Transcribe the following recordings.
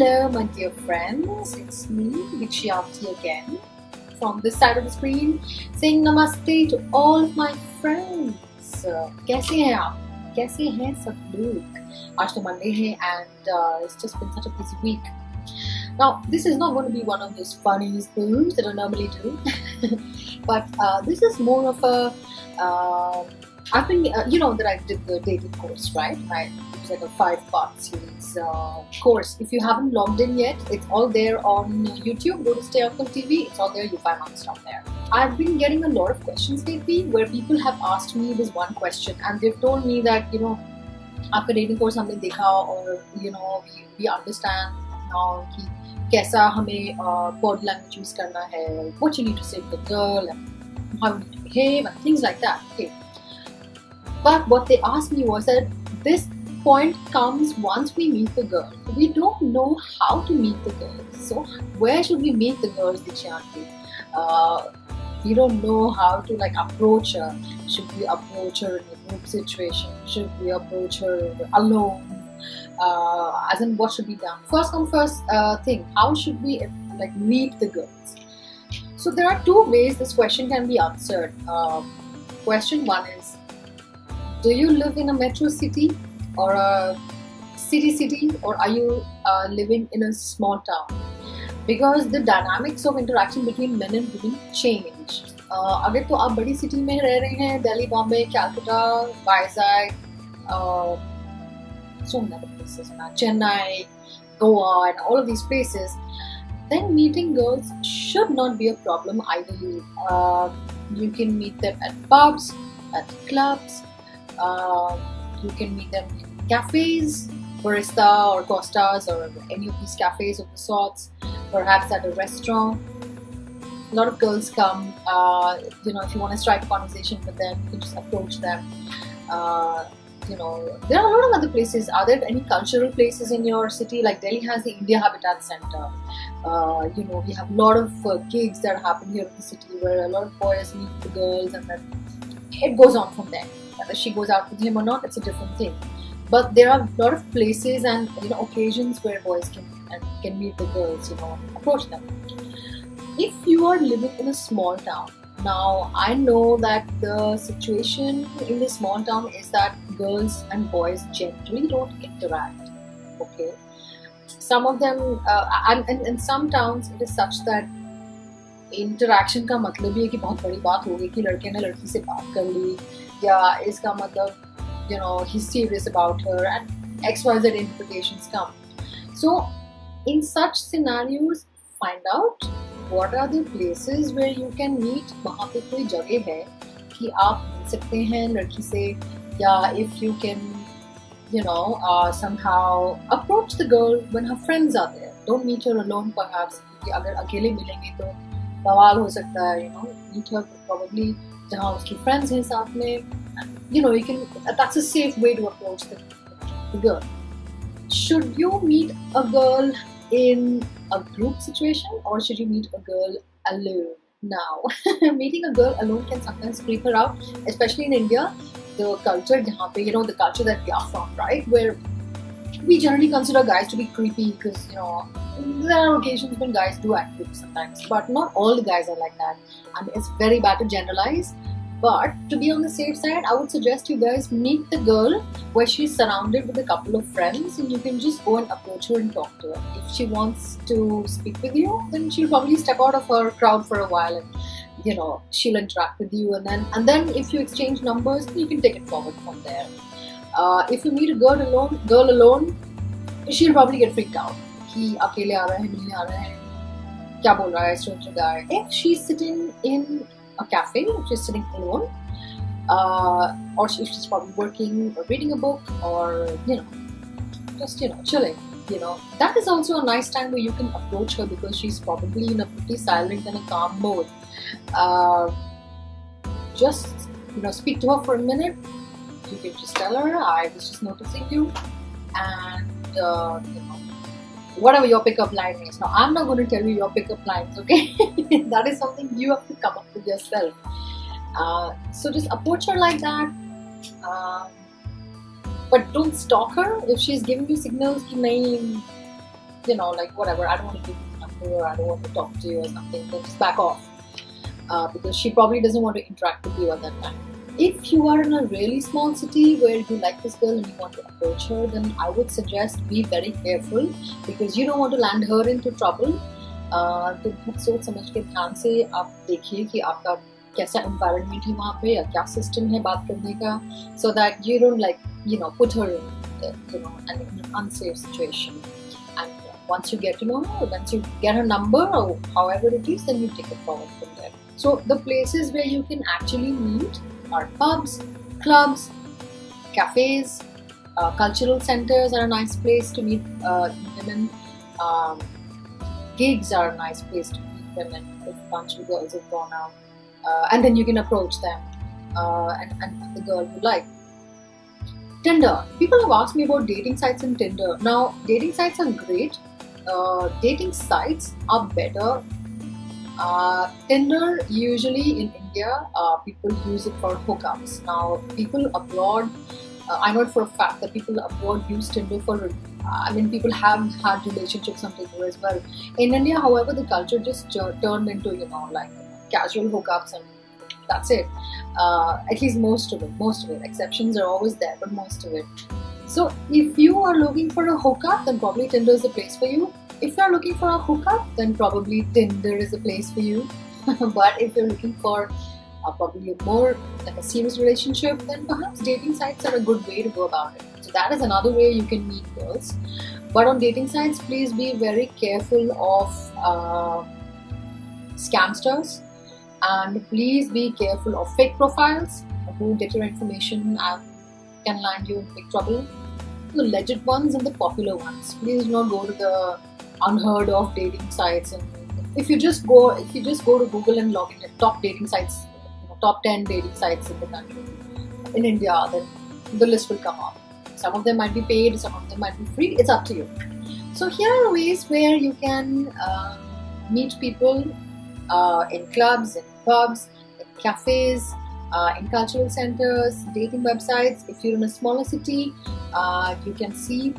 Hello, my dear friends. It's me, Dikshi, auntie again, from this side of the screen, saying namaste to all of my friends. कैसे हैं आप? कैसे हैं सब लोग? आज तो Monday है and it's just been such a busy week. Now, this is not going to be one of those funny spoons that I normally do, but this is more of a. I've been, you know that I did the dating course, right? It was like a 5-part series course. If you haven't logged in yet, it's all there on YouTube. Go to StayUncle TV. It's all there. You find all the stuff there. I've been getting a lot of questions lately where people have asked me this one question, and they've told me that आपका dating course हमने देखा और we understand now कि कैसा हमें body language use करना है, what you need to say to the girl, and how you need to behave, and things like that. Okay. But what they asked me was that this point comes once we meet the girl. We don't know how to meet the girls. So where should we meet the girls, Dikshi auntie? We don't know how to approach her. Should we approach her in a group situation? Should we approach her alone? As in, what should be done? First come first thing. How should we meet the girls? So there are 2 ways this question can be answered. Question 1 is, do you live in a metro city or a city, or are you living in a small town? Because the dynamics of interaction between men and women change. अगर तो आप बड़ी city में रह रहे हैं, Delhi, Bombay, Calcutta, Vizag, so many places, Chennai, Goa, and all of these places, then meeting girls should not be a problem either. You can meet them at pubs, at clubs. You can meet them in cafes, Barista or Costas or any of these cafes of the sorts, perhaps at a restaurant. A lot of girls come, if you want to strike a conversation with them, you can just approach them. There are a lot of other places. Are there any cultural places in your city? Like Delhi has the India Habitat Center. We have a lot of gigs that happen here in the city where a lot of boys meet the girls, and then it goes on from there. Whether she goes out with him or not, it's a different thing. But there are a lot of places and occasions where boys can meet the girls, approach them. If you are living in a small town, now I know that the situation in the small town is that girls and boys generally don't interact. Okay, some of them, and in some towns it is such that interaction का मतलब ये है कि बहुत बड़ी बात हो गई कि लड़के ने लड़की से बात कर ली, या इसका मतलब he's serious about her, and XYZ interpretations come. So in such scenarios, find out what are the places where you can meet. वहाँ पे कोई जगह है कि आप मिल सकते हैं लड़की से, या if you can somehow approach the girl when her friends are there. Don't meet her alone perhaps, क्योंकि अगर अकेले मिलेंगे तो बवाल हो सकता है. Meet her probably जहाँ उसकी friends हैं साथ में. You can. That's a safe way to approach the girl. Should you meet a girl in a group situation, or should you meet a girl alone? Now, meeting a girl alone can sometimes creep her out, especially in India. The culture जहाँ पे the culture that we are from, right? Where we generally consider guys to be creepy because there are occasions when guys do act creepy sometimes, but not all the guys are like that, and it's very bad to generalize. But to be on the safe side, I would suggest you guys meet the girl where she's surrounded with a couple of friends, and you can just go and approach her and talk to her. If she wants to speak with you, then she'll probably step out of her crowd for a while, and she'll interact with you, and then if you exchange numbers, you can take it forward from there. If you meet a girl alone, she'll probably get freaked out. कि अकेले आ रहा है, मिलने आ रहा है, क्या बोल रहा है, stranger guy. If she's sitting in a cafe, if she's sitting alone, or if she's probably working or reading a book, or just chilling, that is also a nice time where you can approach her, because she's probably in a pretty silent and a calm mode. Just speak to her for a minute. You can just tell her, I was just noticing you, and whatever your pickup line is. Now, I'm not going to tell you your pickup lines, okay? That is something you have to come up with yourself. So just approach her like that. But don't stalk her if she's giving you signals कि नहीं like whatever, I don't want to give you the number, or I don't want to talk to you or something, then just back off. Because she probably doesn't want to interact with you at that time. If you are in a really small city where you like this girl and you want to approach her, then I would suggest be very careful, because you don't want to land her into trouble. तो बहुत सोच समझ के ध्यान से आप देखिए कि आपका कैसा environment है वहाँ पे, या क्या system है बात करने का, so that you don't put her in an unsafe situation. And once you get to know her, once you get her number or however it is, then you take it forward from there. So the places where you can actually meet are pubs, clubs, cafes, cultural centers are a nice place to meet women. Gigs are a nice place to meet women if a bunch of girls have gone out. And then you can approach them and the girl you like. Tinder. People have asked me about dating sites in Tinder. Now, dating sites are great. Dating sites are better. Tinder, usually in India, people use it for hookups. Now, people abroad, I know for a fact that people abroad use Tinder for, people have had relationships on Tinder as well. In India, however, the culture just turned into, casual hookups, and that's it. At least most of it. Exceptions are always there, but most of it. So if you are looking for a hookup, then probably Tinder is the place for you. If you're looking for a hookup, then probably Tinder is the place for you. But if you're looking for probably more like a serious relationship, then perhaps dating sites are a good way to go about it. So that is another way you can meet girls. But on dating sites, please be very careful of scamsters, and please be careful of fake profiles who get your information and can land you in big trouble. The legit ones and the popular ones. Please do not go to the unheard of dating sites. And if you just go to Google and log in at top dating sites, top 10 dating sites in the country, in India, then the list will come up. Some of them might be paid, some of them might be free. It's up to you. So here are ways where you can meet people in clubs, in pubs, in cafes, in cultural centers, dating websites. If you're in a smaller city, you can see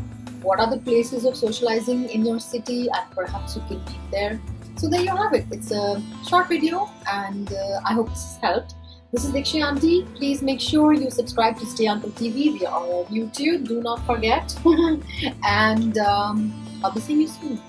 what are the places of socializing in your city, and perhaps you can meet there. So there you have it. It's a short video, and I hope this has helped. This is Dikshi auntie. Please make sure you subscribe to StayUncle TV. We are on YouTube. Do not forget. And I'll be seeing you soon.